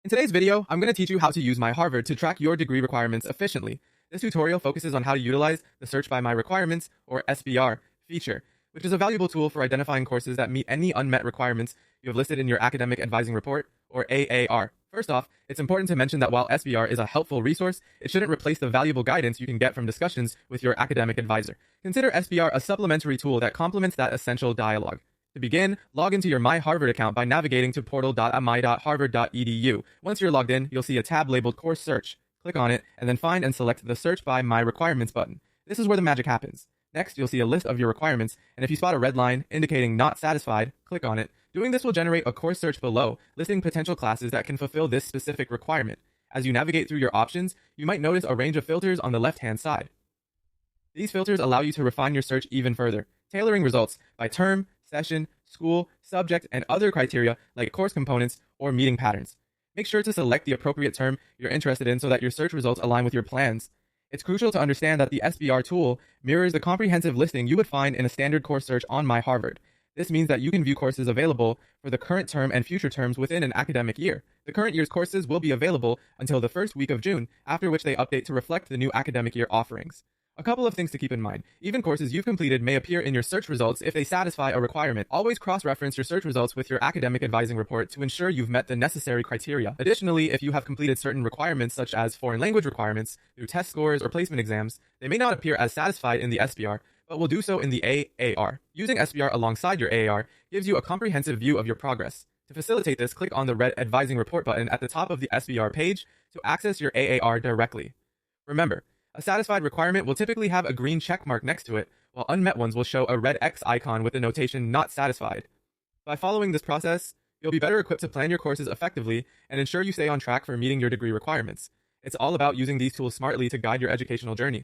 In today's video, I'm going to teach you how to use My.Harvard to track your degree requirements efficiently. This tutorial focuses on how to utilize the Search by My Requirements, or SBR, feature, which is a valuable tool for identifying courses that meet any unmet requirements you have listed in your Academic Advising Report, or AAR. First off, it's important to mention that while SBR is a helpful resource, it shouldn't replace the valuable guidance you can get from discussions with your academic advisor. Consider SBR a supplementary tool that complements that essential dialogue. To begin, log into your My.Harvard account by navigating to portal.my.harvard.edu. Once you're logged in, you'll see a tab labeled Course Search. Click on it, and then find and select the Search by My Requirements button. This is where the magic happens. Next, you'll see a list of your requirements, and if you spot a red line indicating Not Satisfied, click on it. Doing this will generate a course search below, listing potential classes that can fulfill this specific requirement. As you navigate through your options, you might notice a range of filters on the left-hand side. These filters allow you to refine your search even further, tailoring results by term, session, school, subject, and other criteria like course components or meeting patterns. Make sure to select the appropriate term you're interested in so that your search results align with your plans. It's crucial to understand that the SBR tool mirrors the comprehensive listing you would find in a standard course search on My.Harvard. This means that you can view courses available for the current term and future terms within an academic year. The current year's courses will be available until the first week of June, after which they update to reflect the new academic year offerings. A couple of things to keep in mind. Even courses you've completed may appear in your search results if they satisfy a requirement. Always cross-reference your search results with your academic advising report to ensure you've met the necessary criteria. Additionally, if you have completed certain requirements such as foreign language requirements through test scores or placement exams, they may not appear as satisfied in the SBR, but will do so in the AAR. Using SBR alongside your AAR gives you a comprehensive view of your progress. To facilitate this, click on the red Advising Report button at the top of the SBR page to access your AAR directly. Remember, a satisfied requirement will typically have a green check mark next to it, while unmet ones will show a red X icon with the notation not satisfied. By following this process, you'll be better equipped to plan your courses effectively and ensure you stay on track for meeting your degree requirements. It's all about using these tools smartly to guide your educational journey.